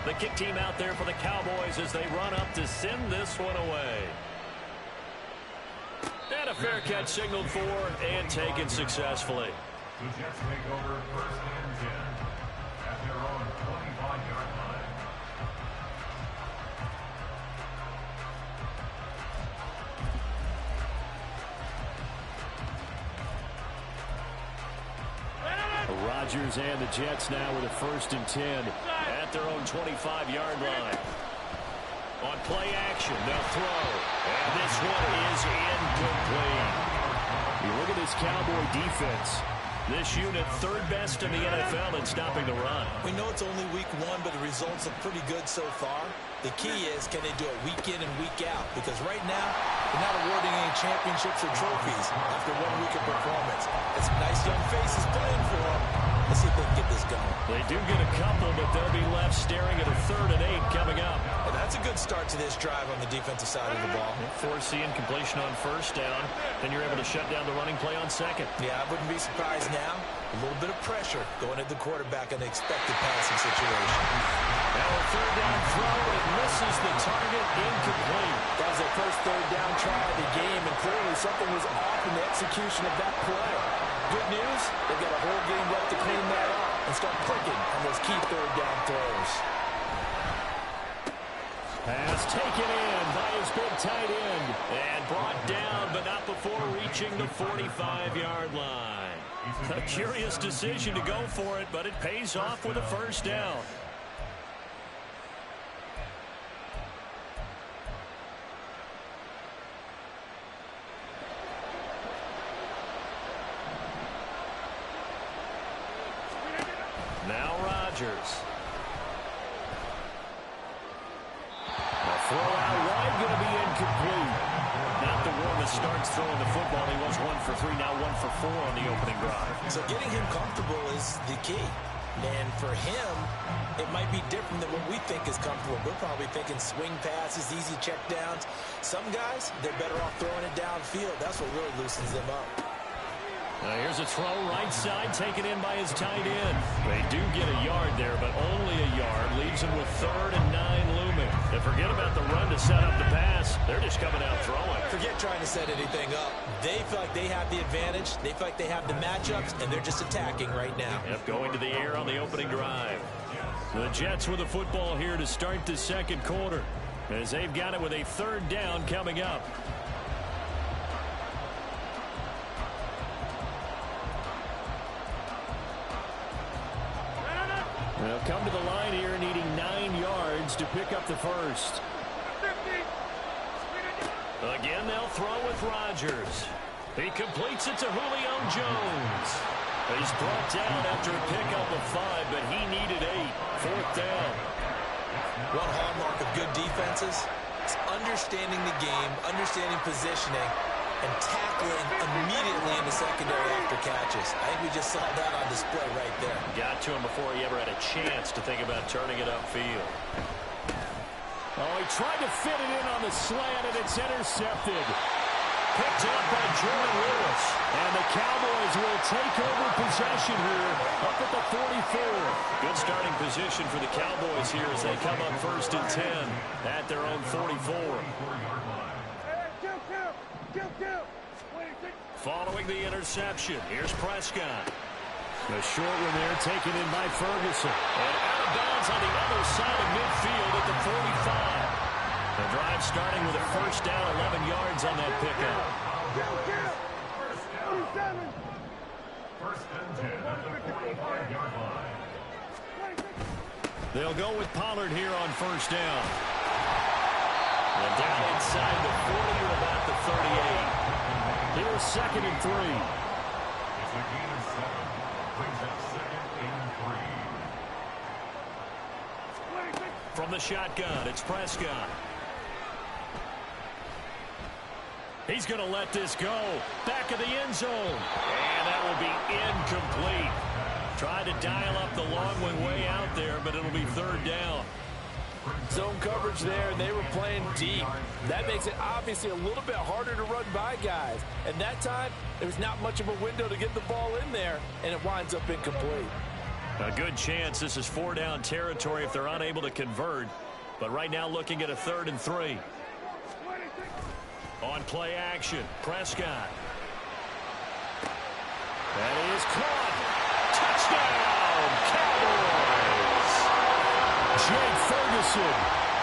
The kick team out there for the Cowboys as they run up to send this one away. And a fair catch signaled for and taken successfully. The Jets take over 1st and 10 at their own 25-yard line. Rodgers and the Jets now with a 1st and 10 at their own 25-yard line. On play action, they'll throw. And this one is incomplete. You look at this Cowboy defense. This unit 3rd best in the NFL in stopping the run. We know it's only week 1, but the results are pretty good so far. The key is, can they do it week in and week out? Because right now, they're not awarding any championships or trophies after 1 week of performance. And some nice young faces playing for them. Let's see if they can get this going. They do get a couple, but they'll be left staring at a 3rd and 8 coming up. And that's a good start to this drive on the defensive side of the ball. Forcing completion on 1st down. Then you're able to shut down the running play on 2nd. Yeah, I wouldn't be surprised now. A little bit of pressure going at the quarterback in an expected passing situation. Now a 3rd down throw. It misses the target. Incomplete. That was their first 3rd down try of the game, and clearly something was off in the execution of that play. Good news, they've got a whole game left to clean that up and start clicking on those key 3rd down throws. Pass taken in by his big tight end. And brought down, but not before reaching the 45-yard line. A curious decision to go for it, but it pays off with a 1st down. Now Rodgers. A throw out wide, going to be incomplete. Not the one that starts throwing the football. He was 1 for 3, now 1 for 4 on the opening drive. So getting him comfortable is the key. And for him, it might be different than what we think is comfortable. We're probably thinking swing passes, easy checkdowns. Some guys, they're better off throwing it downfield. That's what really loosens them up. Here's a throw right side taken in by his tight end. They do get a yard there, but only a yard. Leaves him with 3rd and 9 looming. And forget about the run to set up the pass. They're just coming out throwing. Forget trying to set anything up. They feel like they have the advantage. They feel like they have the matchups, and they're just attacking right now. Yep, going to the air on the opening drive. The Jets with the football here to start the 2nd quarter, as they've got it with a 3rd down coming up. They'll come to the line here needing 9 yards to pick up the 1st. Again, they'll throw with Rodgers. He completes it to Julio Jones. He's brought down after a pickup of 5, but he needed 8. 4th down. One hallmark of good defenses is understanding the game, understanding positioning, and tackling immediately in the secondary after catches. I think we just saw that on display right there. Got to him before he ever had a chance to think about turning it upfield. Oh, he tried to fit it in on the slant, and it's intercepted. Picked up by Jordan Lewis. And the Cowboys will take over possession here up at the 44. Good starting position for the Cowboys here as they come up 1st and 10 at their own 44. Following the interception, here's Prescott. The short one there taken in by Ferguson. And out of bounds on the other side of midfield at the 45. The drive starting with a 1st down, 11 yards on that pickup. First and 10 at the 45-yard line. They'll go with Pollard here on 1st down. And down inside the 40 or about the 38. Here's 2nd and 3. It's a gain of 7. Brings up 2nd and 3. From the shotgun, it's Prescott. He's going to let this go. Back of the end zone. And that will be incomplete. Tried to dial up the long one way out there, but it'll be 3rd down. Zone coverage there, and they were playing deep. That makes it obviously a little bit harder to run by guys. And that time, there was not much of a window to get the ball in there, and it winds up incomplete. A good chance this is 4-down territory if they're unable to convert. But right now looking at a 3rd and 3. On play action, Prescott. That is caught. Touchdown, Cowboys. Jake Ferguson,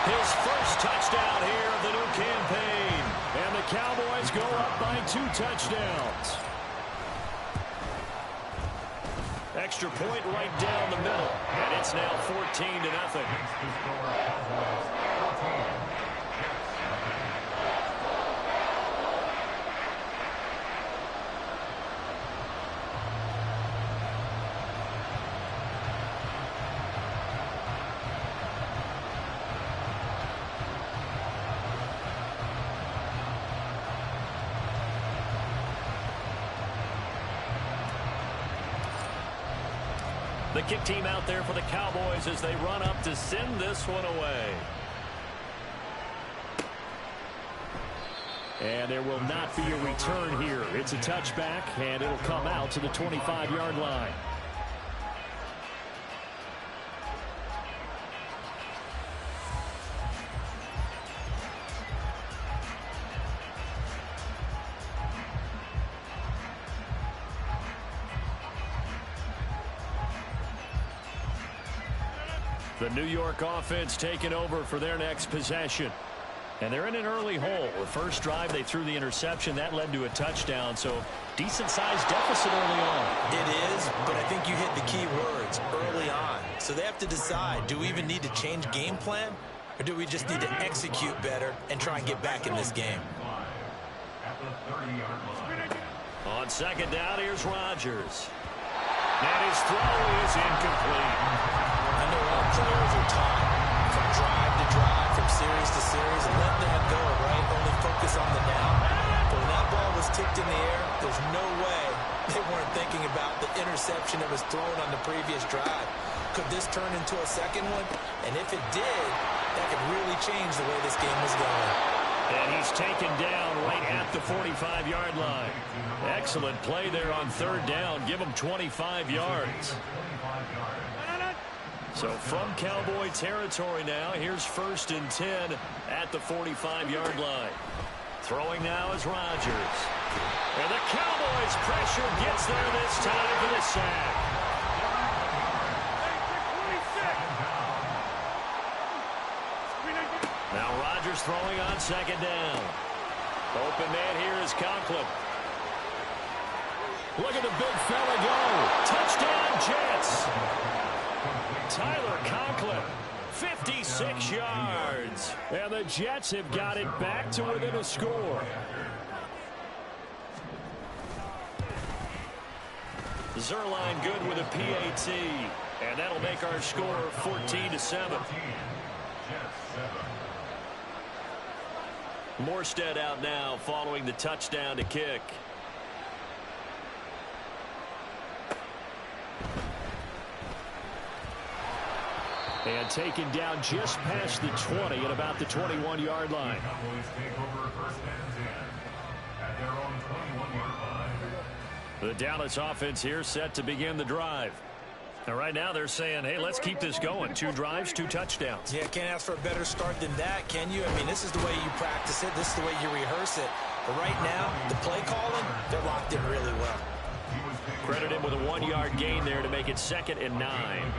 his first touchdown here of the new campaign. And the Cowboys go up by 2 touchdowns. Extra point right down the middle. And it's now 14-0. The kick team out there for the Cowboys as they run up to send this one away. And there will not be a return here. It's a touchback, and it'll come out to the 25-yard line. The New York offense taking over for their next possession. And they're in an early hole. The first drive, they threw the interception. That led to a touchdown, so decent-sized deficit early on. It is, but I think you hit the key words, early on. So they have to decide, do we even need to change game plan, or do we just need to execute better and try and get back in this game? On second down, here's Rodgers. And his throw is incomplete. I know all players are taught from drive to drive, from series to series, and let that go, right? Only focus on the now. But when that ball was tipped in the air, there's no way they weren't thinking about the interception that was thrown on the previous drive. Could this turn into a second one? And if it did, that could really change the way this game was going. And he's taken down right at the 45-yard line. Excellent play there on 3rd down. Give him 25 yards. So from Cowboy territory now, here's 1st and 10 at the 45-yard line. Throwing now is Rodgers. And the Cowboys' pressure gets there this time for the sack. Now Rodgers throwing on 2nd down. Open man here is Conklin. Look at the big fella go. Touchdown, Jets. Tyler Conklin, 56 yards. And the Jets have got it back to within a score. Zerline good with a PAT. And that'll make our score 14-7. Morstead out now following the touchdown to kick. And taken down just past the 20 at about the 21-yard line. Cowboys take over 1st and 10 at their own 21-yard line. The Dallas offense here set to begin the drive. And right now they're saying, hey, let's keep this going. 2 drives, 2 touchdowns. Yeah, can't ask for a better start than that, can you? I mean, this is the way you practice it. This is the way you rehearse it. But right now, the play calling, they're locked in really well. Credit him with a 1-yard gain there to make it 2nd and 9.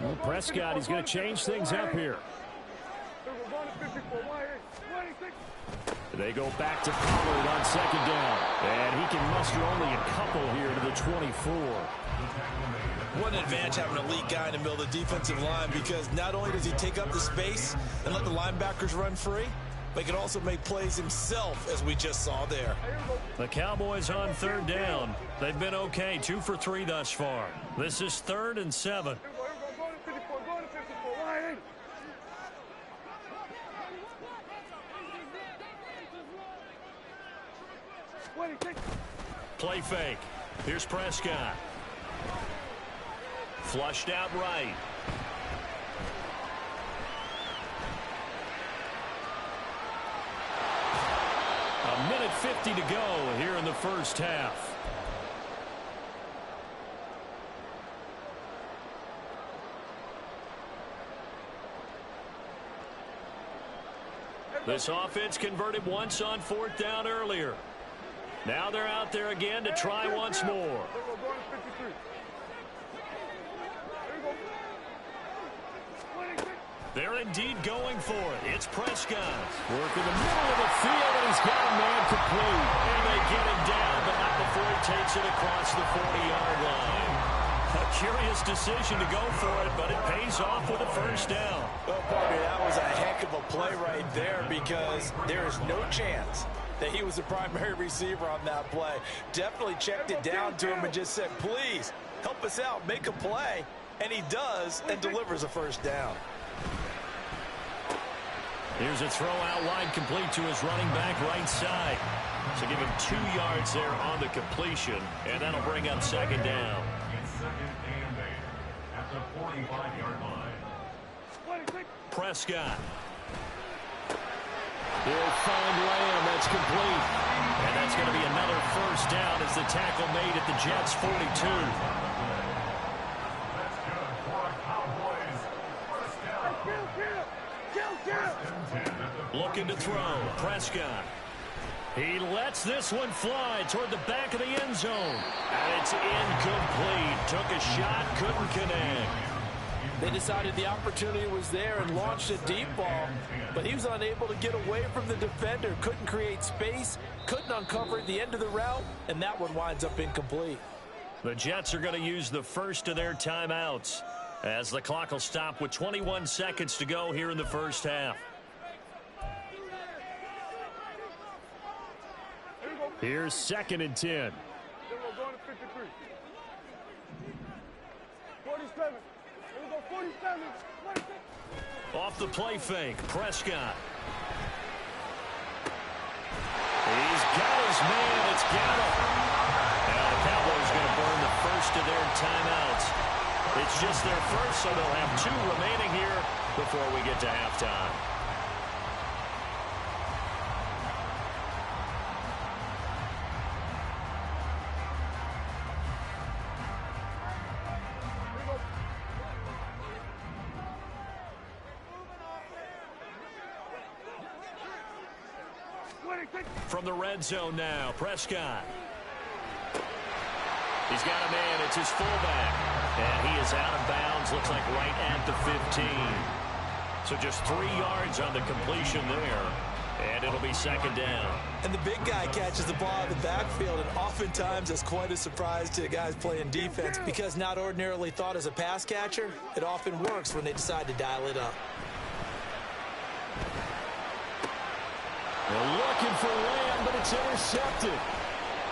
Well, Prescott, he's going to change things up here. They go back to Pollard on 2nd down. And he can muster only a couple here to the 24. What an advantage having an elite guy in the middle of the defensive line, because not only does he take up the space and let the linebackers run free, but he can also make plays himself, as we just saw there. The Cowboys on 3rd down. They've been okay, 2 for 3 thus far. This is 3rd and 7. Play fake. Here's Prescott. Flushed out right. A minute 50 to go here in the first half. This offense converted once on 4th down earlier. Now they're out there again to try once more. They're indeed going for it. It's Prescott. Working the middle of the field, and he's got a man complete. And they get him down, but not before he takes it across the 40-yard line. A curious decision to go for it, but it pays off with a first down. Well, Bobby, that was a heck of a play right there because there is no chance that he was the primary receiver on that play. Definitely checked it down to him and just said, please, help us out, make a play. And he does and delivers a first down. Here's a throw out wide, complete to his running back right side. So give him 2 yards there on the completion, and that'll bring up second down. It's second and 8 at the 45-yard line. Prescott. He'll find Lamb. That's complete. And that's going to be another first down as the tackle made at the Jets' 42. That's good for a Cowboys first down. Looking to throw. Prescott. He lets this one fly toward the back of the end zone. And it's incomplete. Took a shot, couldn't connect. They decided the opportunity was there and launched a deep ball, but he was unable to get away from the defender, couldn't create space, couldn't uncover the end of the route, and that one winds up incomplete. The Jets are going to use the first of their timeouts as the clock will stop with 21 seconds to go here in the first half. Here's 2nd and 10. 47. Off the play fake, Prescott. He's got his man. It's got him. Now the Cowboys going to burn the first of their timeouts. It's just their first, so they'll have 2 remaining here before we get to halftime. From the red zone now, Prescott. He's got a man. It's his fullback. And he is out of bounds. Looks like right at the 15. So just 3 yards on the completion there. And it'll be second down. And the big guy catches the ball in the backfield, and oftentimes it's quite a surprise to the guys playing defense because not ordinarily thought as a pass catcher, it often works when they decide to dial it up. They're looking for Lamb, but it's intercepted.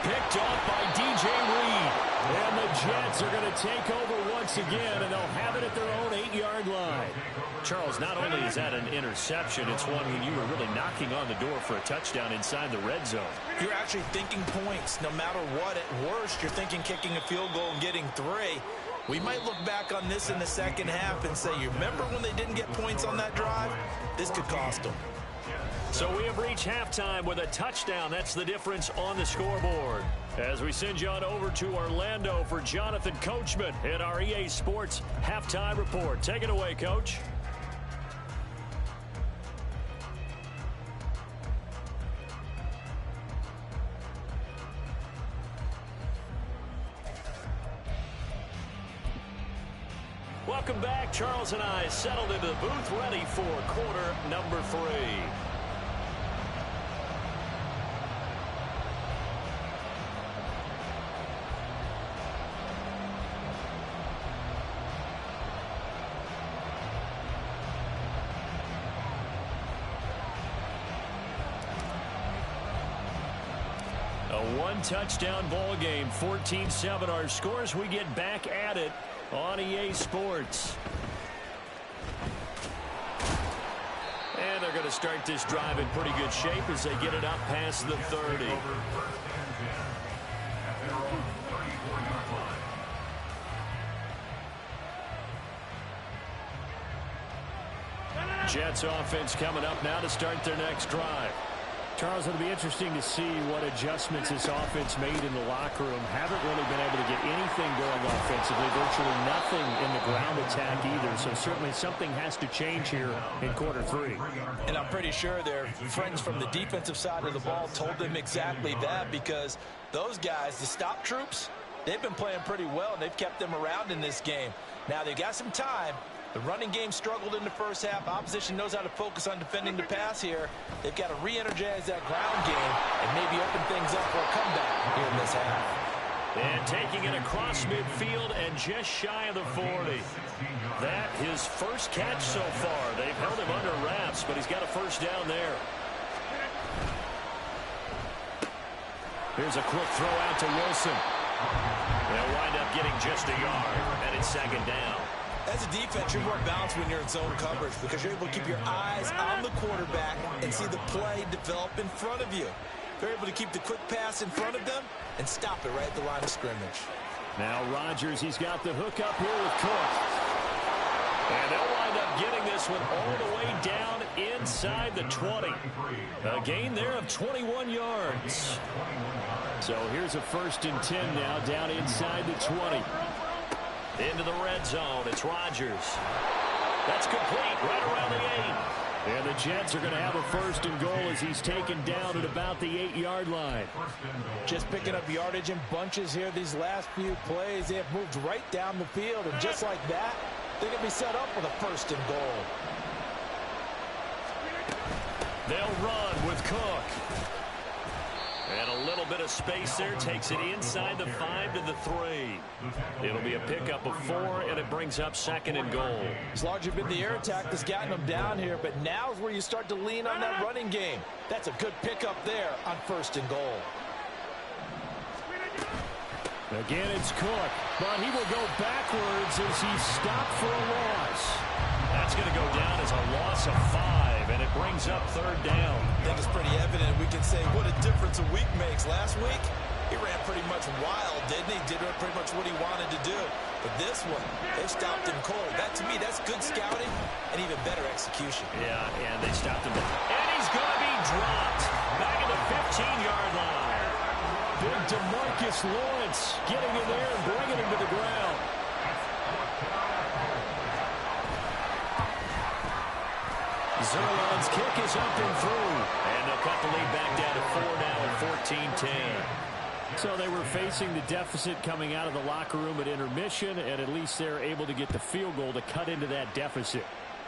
Picked off by DJ Reed. And the Jets are going to take over once again, and they'll have it at their own 8-yard line. Charles, not only is that an interception, it's one when you were really knocking on the door for a touchdown inside the red zone. You're actually thinking points. No matter what, at worst, you're thinking kicking a field goal and getting 3. We might look back on this in the second half and say, you remember when they didn't get points on that drive? This could cost them. So we have reached halftime with a touchdown. That's the difference on the scoreboard. As we send you on over to Orlando for Jonathan Coachman in our EA Sports Halftime Report. Take it away, Coach. Welcome back. Charles and I settled into the booth, ready for quarter number 3. A one-touchdown ball game, 14-7 our scores. We get back at it on EA Sports. And they're going to start this drive in pretty good shape as they get it up past the 30. Jets offense coming up now to start their next drive. Charles, it'll be interesting to see what adjustments this offense made in the locker room. Haven't really been able to get anything going offensively, virtually nothing in the ground attack either. So certainly something has to change here in quarter three. And I'm pretty sure their friends from the defensive side of the ball told them exactly that, because those guys, the stop troops, they've been playing pretty well, and they've kept them around in this game. Now, they've got some time. The running game struggled in the first half. Opposition knows how to focus on defending the pass here. They've got to re-energize that ground game and maybe open things up for a comeback here in this half. And taking it across midfield and just shy of the 40. That his first catch so far. They've held him under wraps, but he's got a first down there. Here's a quick throw out to Wilson. They'll wind up getting just a yard, and it's second down. As a defense, you're more balanced when you're in zone coverage because you're able to keep your eyes on the quarterback and see the play develop in front of you. They're able to keep the quick pass in front of them and stop it right at the line of scrimmage. Now Rodgers, he's got the hook up here with Cook. And they'll wind up getting this one all the way down inside the 20. A gain there of 21 yards. So here's a 1st and 10 now down inside the 20. Into the red zone. It's Rodgers. That's complete right around the 8. And the Jets are going to have a 1st and goal as he's taken down at about the 8-yard line. Just picking up yardage in bunches here these last few plays. They have moved right down the field, and just like that, they're going to be set up with a 1st and goal. They'll run with Cook. And a little bit of space there. Takes it inside the 5 to the 3. It'll be a pickup of 4, and it brings up 2nd and goal. It's largely been the air attack that's gotten them down here, but now is where you start to lean on that running game. That's a good pickup there on 1st and goal. Again, it's Cook, but he will go backwards as he's stopped for a loss. That's going to go down as a loss of 5, and it brings up 3rd down. I think it's pretty evident. We can say what a difference a week makes. Last week, he ran pretty much wild, didn't he? Did pretty much what he wanted to do. But this one, they stopped him cold. That, to me, that's good scouting and even better execution. Yeah, and they stopped him. And he's going to be dropped back at the 15-yard line. Big DeMarcus Lawrence getting in there and bringing him to the ground. Zerlin's kick is up and through. And they'll cut the lead back down to 4 now at 14-10. So they were facing the deficit coming out of the locker room at intermission, and at least they're able to get the field goal to cut into that deficit.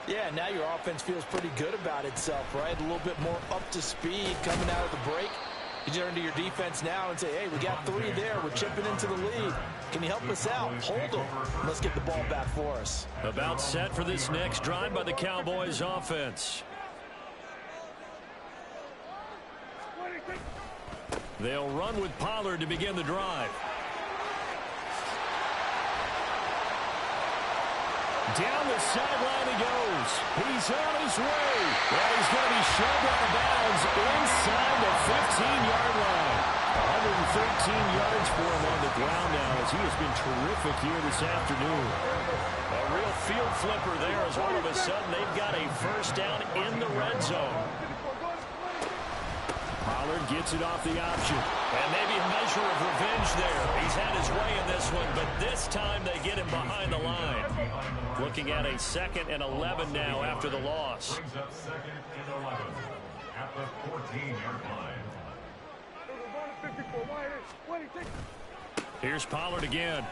Yeah, now your offense feels pretty good about itself, right? A little bit more up to speed coming out of the break. You turn to your defense now and say, hey, we got 3 there. We're chipping into the lead. Can you help us out? Hold them. Let's get the ball back for us. About set for this next drive by the Cowboys offense. They'll run with Pollard to begin the drive. Down the sideline he goes. He's on his way. And he's going to be shoved out of bounds inside the 15-yard line. 113 yards for him on the ground now as he has been terrific here this afternoon. A real field flipper there as all of a sudden they've got a 1st down in the red zone. Pollard gets it off the option. And maybe a measure of revenge there. He's had his way in this one, but this time they get him behind the line. Looking at a 2nd and 11 now after the loss. Brings up 2nd and 11 at the 14-yard line. Here's Pollard again.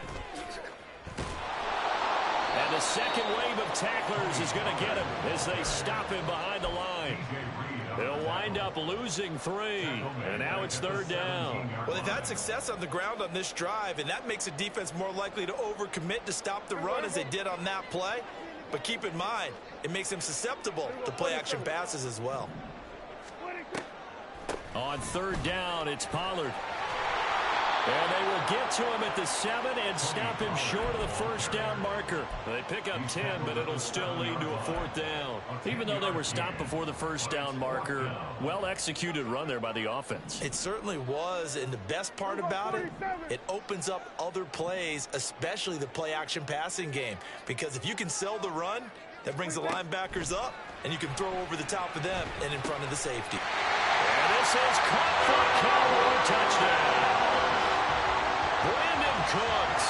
And the second wave of tacklers is going to get him as they stop him behind the line. They'll wind up losing 3, and now it's 3rd down. Well, they've had success on the ground on this drive, and that makes a defense more likely to overcommit to stop the run as they did on that play. But keep in mind, it makes them susceptible to play-action passes as well. On 3rd down, it's Pollard. And they will get to him at the 7 and stop him short of the 1st down marker. They pick up 10, but it'll still lead to a 4th down. Even though they were stopped before the 1st down marker, well-executed run there by the offense. It certainly was, and the best part about it, it opens up other plays, especially the play-action passing game. Because if you can sell the run, that brings the linebackers up, and you can throw over the top of them and in front of the safety. And This is caught for a Cowboy touchdown. Brandon Cooks,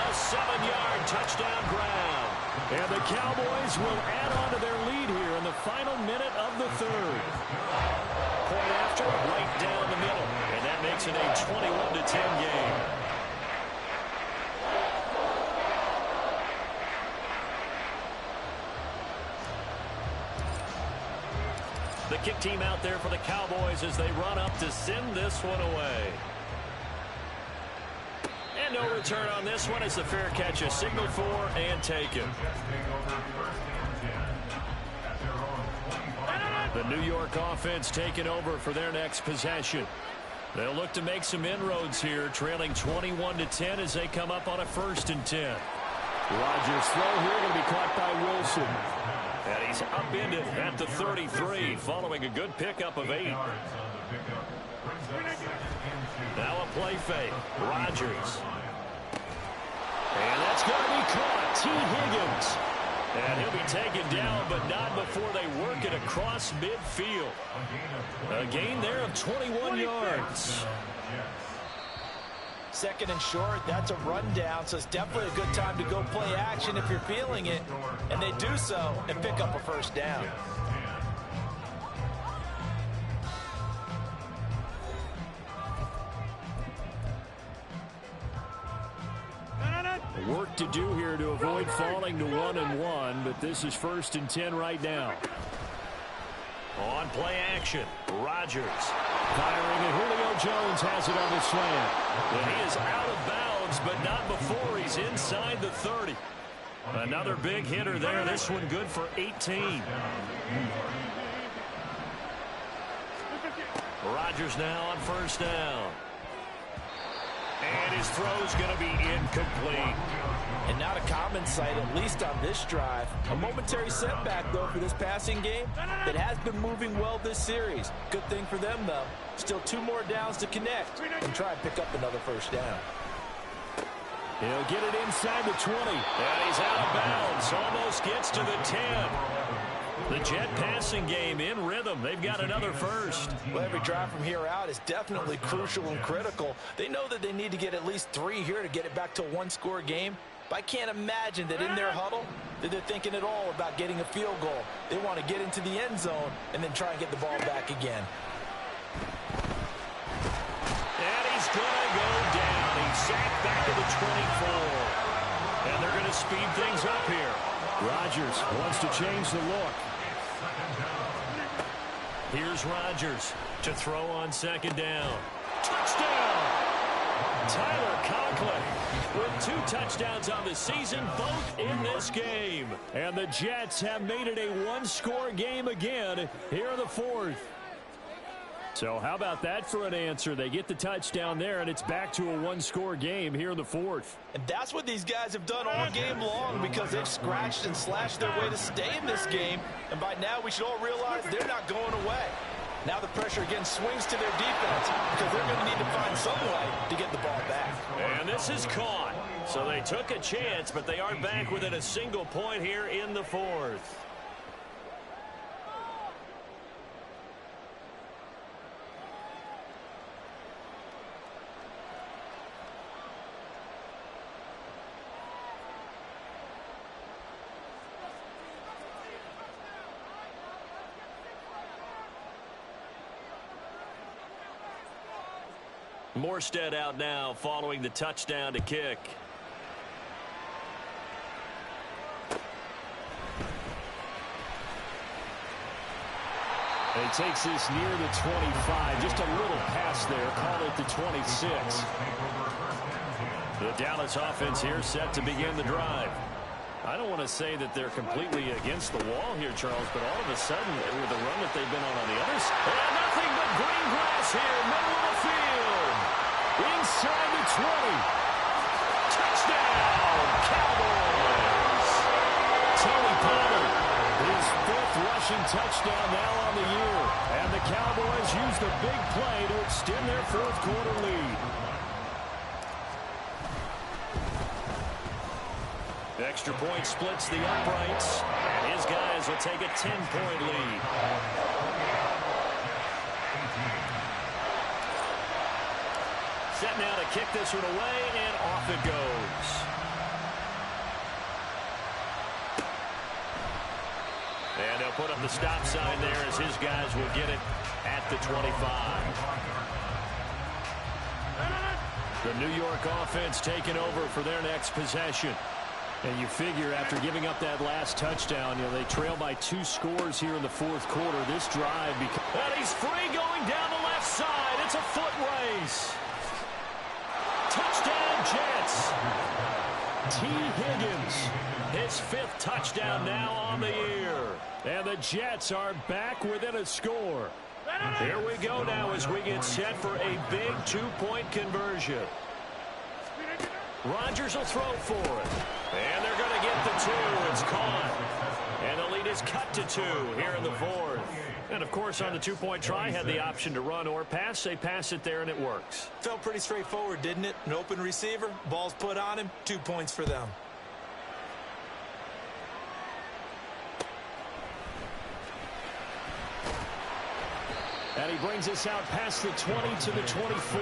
a 7-yard touchdown grab. And the Cowboys will add on to their lead here in the final minute of the third. Point after, right down the middle. And that makes it a 21-10 game. The kick team out there for the Cowboys as they run up to send this one away. And no return on this one. It's a fair catch, a signal for, and taken. The New York offense taking over for their next possession. They'll look to make some inroads here, trailing 21-10 as they come up on a 1st and 10. Rodgers' throw here going to be caught by Wilson. And he's upended at the 33 following a good pickup of 8. Now a play fake. Rodgers. And that's going to be caught. T. Higgins. And he'll be taken down, but not before they work it across midfield. A gain there of 21 yards. 2nd and short, that's a rundown, so it's definitely a good time to go play action if you're feeling it. And they do so and pick up a 1st down. Work to do here to avoid falling to 1-1, but this is 1st and 10 right now. On play action, Rodgers. Firing, and Julio Jones has it on the slant. And he is out of bounds, but not before he's inside the 30. Another big hitter there. This one good for 18. Rodgers now on 1st down. And his throw's going to be incomplete. And not a common sight, at least on this drive. A momentary setback, though, for this passing game that has been moving well this series. Good thing for them, though. Still 2 more downs to connect and try and pick up another 1st down. He'll get it inside the 20. And he's out of bounds. Almost gets to the 10. The Jet passing game in rhythm. They've got another 1st. Well, every drive from here out is definitely crucial and critical. They know that they need to get at least 3 here to get it back to a 1-score game. But I can't imagine that in their huddle that they're thinking at all about getting a field goal. They want to get into the end zone and then try and get the ball back again. And he's going to go down. He's sacked back to the 24. And they're going to speed things up here. Rodgers wants to change the look. Here's Rodgers to throw on 2nd down. Touchdown! Tyler Conklin with 2 touchdowns on the season, both in this game. And the Jets have made it a 1-score game again here in the 4th. So how about that for an answer? They get the touchdown there, and it's back to a 1-score game here in the 4th. And that's what these guys have done all game long because they've scratched and slashed their way to stay in this game. And by now, we should all realize they're not going away. Now the pressure again swings to their defense because they're going to need to find some way to get the ball back. And this is caught. So they took a chance, but they are back within a single point here in the 4th. Morstead out now following the touchdown to kick. He takes this near the 25. Just a little pass there. Call it the 26. The Dallas offense here set to begin the drive. I don't want to say that they're completely against the wall here, Charles, but all of a sudden, with the run that they've been on the other side, and nothing but green grass here, middle of the field. Inside the 20. Touchdown, Cowboys. Tony Pollard, his 5th rushing touchdown now on the year. And the Cowboys use the big play to extend their 4th quarter lead. Extra point splits the uprights, and his guys will take a 10-point lead. set now to kick this one away, and off it goes. And they'll put up the stop sign there as his guys will get it at the 25. The New York offense taking over for their next possession. And you figure after giving up that last touchdown, they trail by 2 scores here in the fourth quarter. This drive, and he's free going down the left side. It's a foot race. Touchdown, Jets. T. Higgins, his 5th touchdown now on the year. And the Jets are back within a score. Here we go now as we get set for a big 2-point conversion. Rodgers will throw for it. And they're going to get the 2. It's caught. And the lead is cut to 2 here in the fourth. And, of course, on the 2-point try, had the option to run or pass. They pass it there, and it works. Felt pretty straightforward, didn't it? An open receiver, ball's put on him, 2 points for them. And he brings us out past the 20 to the 24.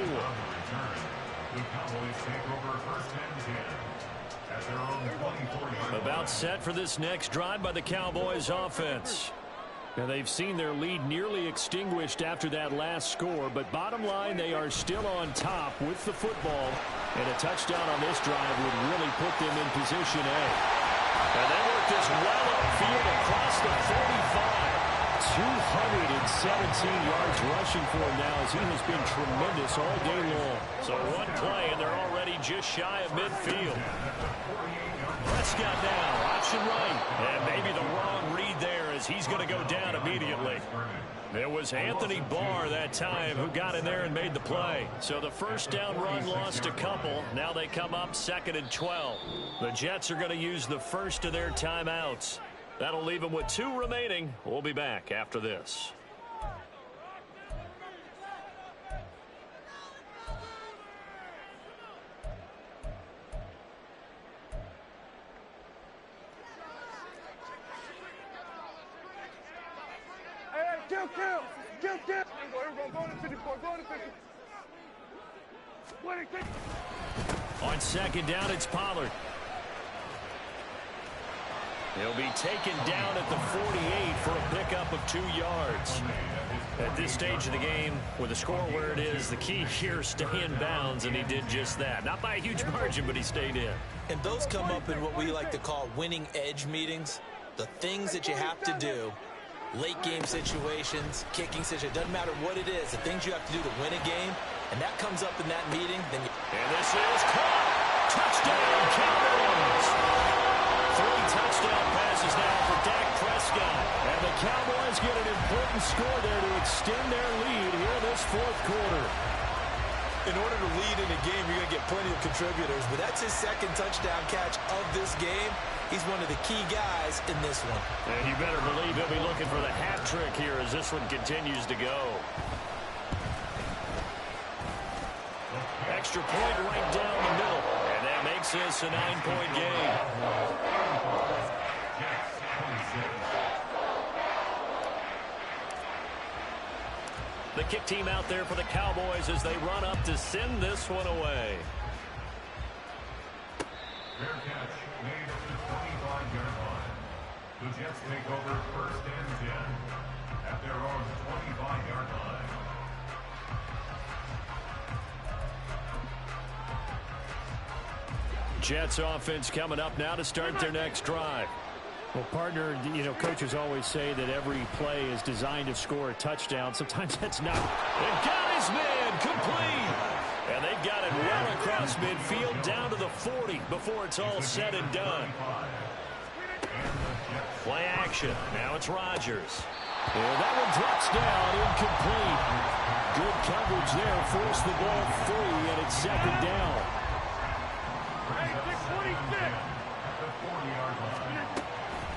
The Cowboys take over first and 10 at their own 24-yard. About set for this next drive by the Cowboys offense. Now they've seen their lead nearly extinguished after that last score, but bottom line, they are still on top with the football. And a touchdown on this drive would really put them in position A. And they work this well upfield across the 45. 217 yards rushing for him now as he has been tremendous all day long. So one play, and they're already just shy of midfield. Prescott now, option right. And maybe the wrong read there as he's going to go down immediately. It was Anthony Barr that time who got in there and made the play. So the first down run lost a couple. Now they come up 2nd and 12. The Jets are going to use the first of their timeouts. That'll leave them with 2 remaining. We'll be back after this. On second down, it's Pollard. He'll be taken down at the 48 for a pickup of 2 yards. At this stage of the game, with the score where it is, the key here, stay in bounds, and he did just that. Not by a huge margin, but he stayed in. And those come up in what we like to call winning edge meetings. The things that you have to do, late game situations, kicking situations, doesn't matter what it is, the things you have to do to win a game, and that comes up in that meeting. Then and this is caught. Touchdown, Cowboys. 3 touchdown passes now for Dak Prescott. And the Cowboys get an important score there to extend their lead here in this fourth quarter. In order to lead in a game, you're going to get plenty of contributors, but that's his 2nd touchdown catch of this game. He's one of the key guys in this one. And you better believe he'll be looking for the hat trick here as this one continues to go. Extra point right down the middle. And that makes this a 9-point game. The kick team out there for the Cowboys as they run up to send this one away. Fair catch made at the 25-yard line. The Jets take over first and 10 at their own 25-yard line. Jets offense coming up now to start their next drive. Well, partner, coaches always say that every play is designed to score a touchdown. Sometimes that's not. They've got his man complete. And they've got it well across midfield down to the 40 before it's all said and done. Play action. Now it's Rodgers. Well, that one drops down, incomplete. Good coverage there. Forced the ball free, and it's 2nd down.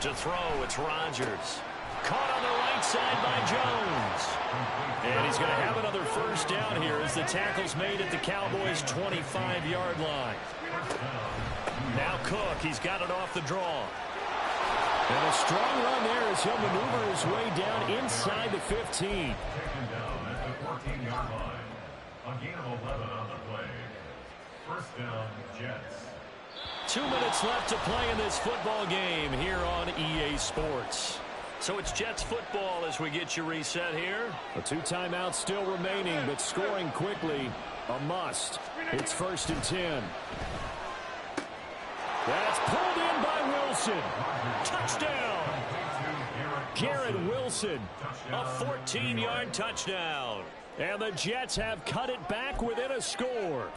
To throw, it's Rodgers. Caught on the right side by Jones. And he's going to have another first down here as the tackle's made at the Cowboys' 25-yard line. Now Cook, he's got it off the draw. And a strong run there as he'll maneuver his way down inside the 15. Taken down at the 14-yard line. A gain of 11 on the play. First down, Jets. 2 minutes left to play in this football game here on EA Sports. So it's Jets football as we get you reset here. A 2 timeouts still remaining, but scoring quickly, a must. It's 1st and 10. That's pulled in by Wilson. Touchdown. Garrett Wilson, a 14-yard touchdown. And the Jets have cut it back within a score.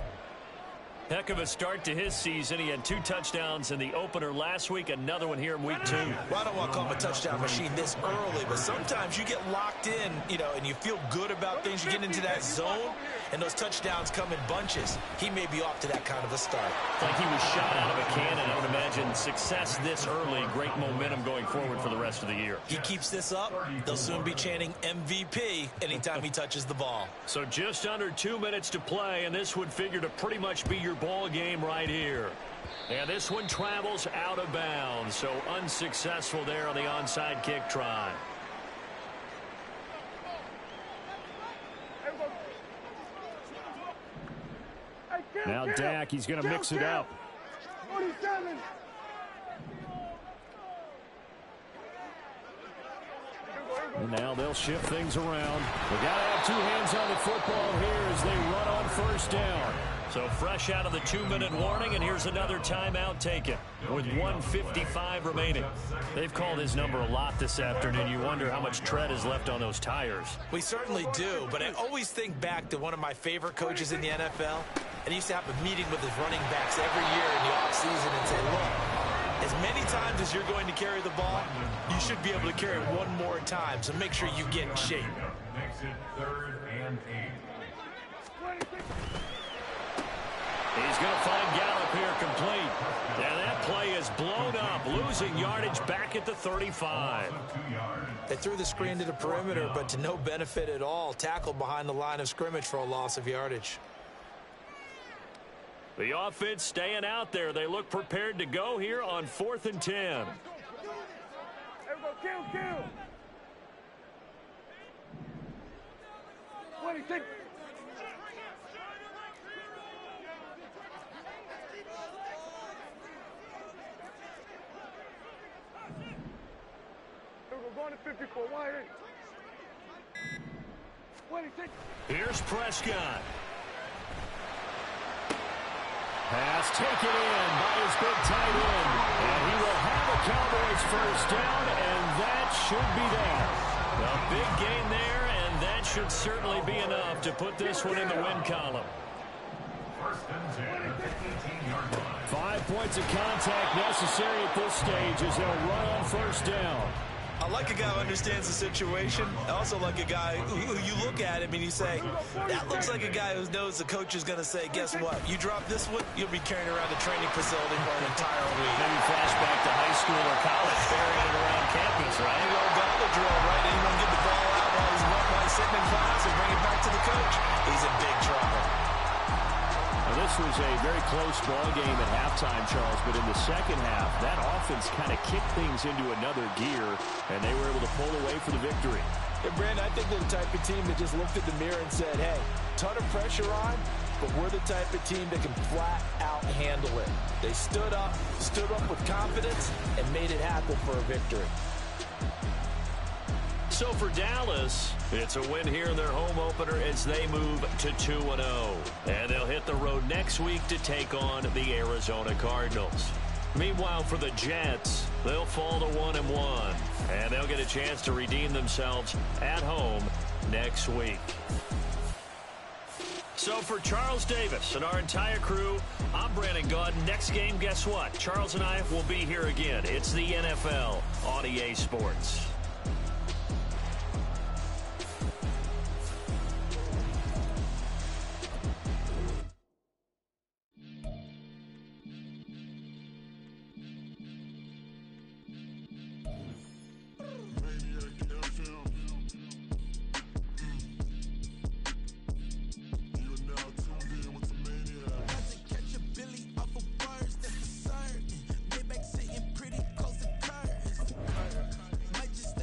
Heck of a start to his season. He had 2 touchdowns in the opener last week, another one here in week 2. Well, I don't want to call him a touchdown machine this early, but sometimes you get locked in, and you feel good about things. You get into that zone, and those touchdowns come in bunches. He may be off to that kind of a start. It's like he was shot out of a cannon. I would imagine success this early, great momentum going forward for the rest of the year. He keeps this up, they'll soon be chanting MVP anytime he touches the ball. So just under 2 minutes to play, and this would figure to pretty much be your ball game right here. And this one travels out of bounds, so unsuccessful there on the onside kick try. Now Dak, he's going to mix it up. 47. And now they'll shift things around. They got to have 2 hands on the football here as they run on 1st down. So fresh out of the 2-minute warning, and here's another timeout taken with 1:55 remaining. They've called his number a lot this afternoon. You wonder how much tread is left on those tires. We certainly do, but I always think back to one of my favorite coaches in the NFL. And he used to have a meeting with his running backs every year in the offseason and say, look, as many times as you're going to carry the ball, you should be able to carry it one more time, so make sure you get in shape. Makes it 3rd and 8. He's going to find Gallup here complete. And that play is blown up, losing yardage back at the 35. They threw the screen to the perimeter, but to no benefit at all. Tackled behind the line of scrimmage for a loss of yardage. The offense staying out there. They look prepared to go here on 4th and 10. Everybody kill. 26. We're going to 54. 26. Here's Prescott. Pass taken in by his big tight end. And he will have a Cowboys 1st down, and that should be that. A big gain there, and that should certainly be enough to put this one in the win column. 1st and 10 at the 18-yard line. 5 points of contact necessary at this stage as they'll run on 1st down. I like a guy who understands the situation. I also like a guy who you look at him and you say, that looks like a guy who knows the coach is going to say, guess what? You drop this one, you'll be carrying around the training facility for an entire week. Maybe flashback to high school or college, carrying it around campus, right? Well, gauntlet drill, right? Anyone get the ball out while he's sitting in class and bring it back to the coach? He's in big trouble. Now, this was a very close ball game at halftime, Charles, but in the second half, that offense kind of kicked things into another gear, and they were able to pull away for the victory. Hey, Brandon, I think they're the type of team that just looked at the mirror and said, hey, ton of pressure on, but we're the type of team that can flat out handle it. They stood up with confidence, and made it happen for a victory. So for Dallas, it's a win here in their home opener as they move to 2-0. And they'll hit the road next week to take on the Arizona Cardinals. Meanwhile, for the Jets, they'll fall to 1-1. And they'll get a chance to redeem themselves at home next week. So for Charles Davis and our entire crew, I'm Brandon Gaudin. Next game, guess what? Charles and I will be here again. It's the NFL on EA Sports. Might just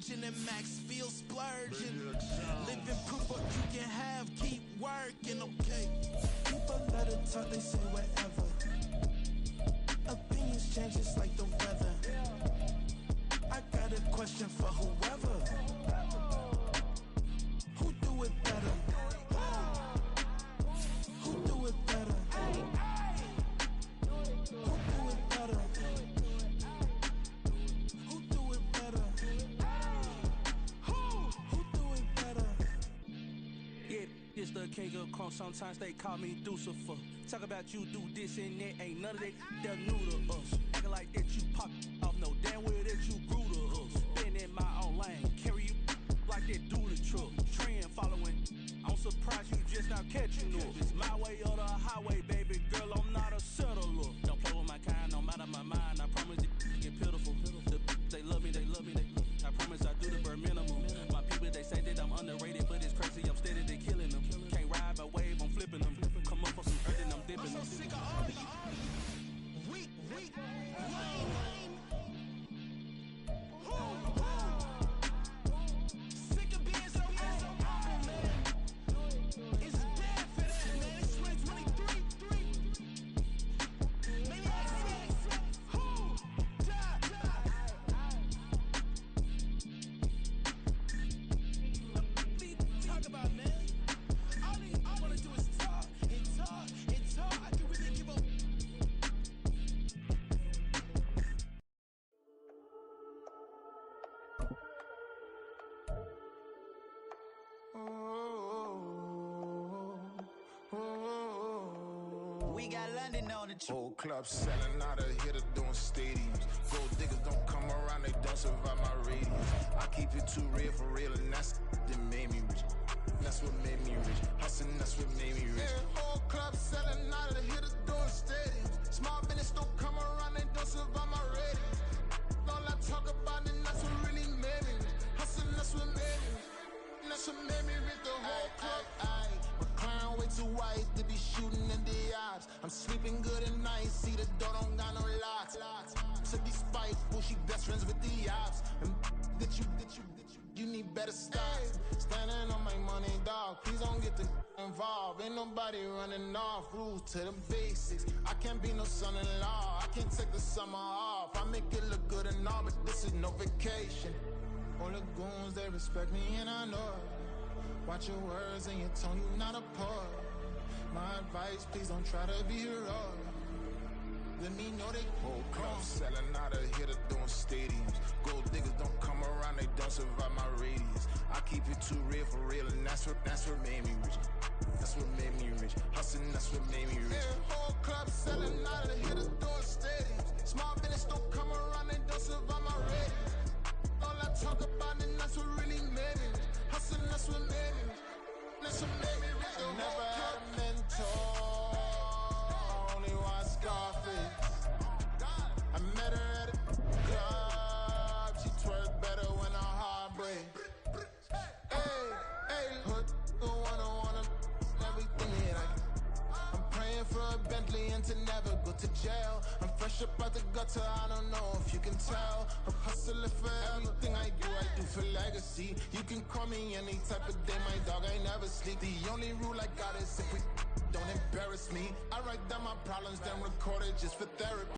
splurging and Max feel splurging. Living proof what you can have, keep working, okay. People let it talk, they say whatever. Opinions change just like the weather. I got a question for whoever. Who do it better? Who do it better? Who do it better? Who do it better? Who do it better? Yeah, it's the king of crunk. Sometimes they call me Lucifer. Talk about you do this and that. Ain't none of that, they're new to us. Acting like that you pop off, no damn well that you grew to us. Been in my own lane, carry you like that do the truck. Trend following, I'm surprised you just not catching up. It's my way or the highway, baby girl, I'm not a settler. Don't play with my kind, no matter my mind. I promise it get pitiful. They love me, they love me, they love me. I promise I do the bare minimum. My people, they say that I'm underrated, but it's crazy, I'm steady, they killing them. Can't ride my wave, I'm flipping them. Come up for some earth and I'm dipping them. I'm so sick of all of you. Weak, lame. Sick of being so old, man. It's dead for that, man. It's 2023. Maniacs. Who? Die. Talk about, man. All I wanna do is talk and talk and talk. I can really give up. We got London on the trip. Whole club selling out of hitter doing stadiums. Gold diggers don't come around, they don't survive my radius. I keep it too real for real, and that's that made me rich. That's what made me rich. Hustling, that's what made me rich. Yeah, whole club selling out of the hitter doing stadiums. Small business don't come around, they don't survive my radius. All I talk about, and that's what really made me rich. Hustling, that's what made me rich. That's what made me rich. The whole club. McLaren way too white to be shooting in the odds. I'm sleeping good at night, see the door don't got no locks. To be spiteful, she best friends with the ops. And that you need better stop. Standing on my money, dog. Please don't get involved. Ain't nobody running off. Rules to the basics. I can't be no son-in-law. I can't take the summer off. I make it look good and all, but this is no vacation. All the goons, they respect me and I know it. Watch your words and your tone, you not a poet. My advice, please don't try to be heroic. Let me know they whole club selling out of hitter doing stadiums. Gold diggers don't come around, they don't survive my radius. I keep it too real for real, and that's what made me rich. That's what made me rich. Hustling, that's what made me rich. Yeah, whole club selling out of hitters doing stadiums. Small business don't come around, they don't survive my radius. All I talk about, and that's what really made me rich. Hustling, that's what made me rich. That's what made me rich. I never had a mentor, only one Scarface. I met her at a club, she twerk better when her heart break. Hey, hood, wanna everything that I'm praying for a Bentley and to never go to jail. I'm fresh up out the gutter, I don't know if you can tell. I'm hustling for everything I do for legacy. You can call me any type of day, my dog, I never sleep. The only rule I got is if we don't embarrass me. I write down my problems, then record it just for therapy.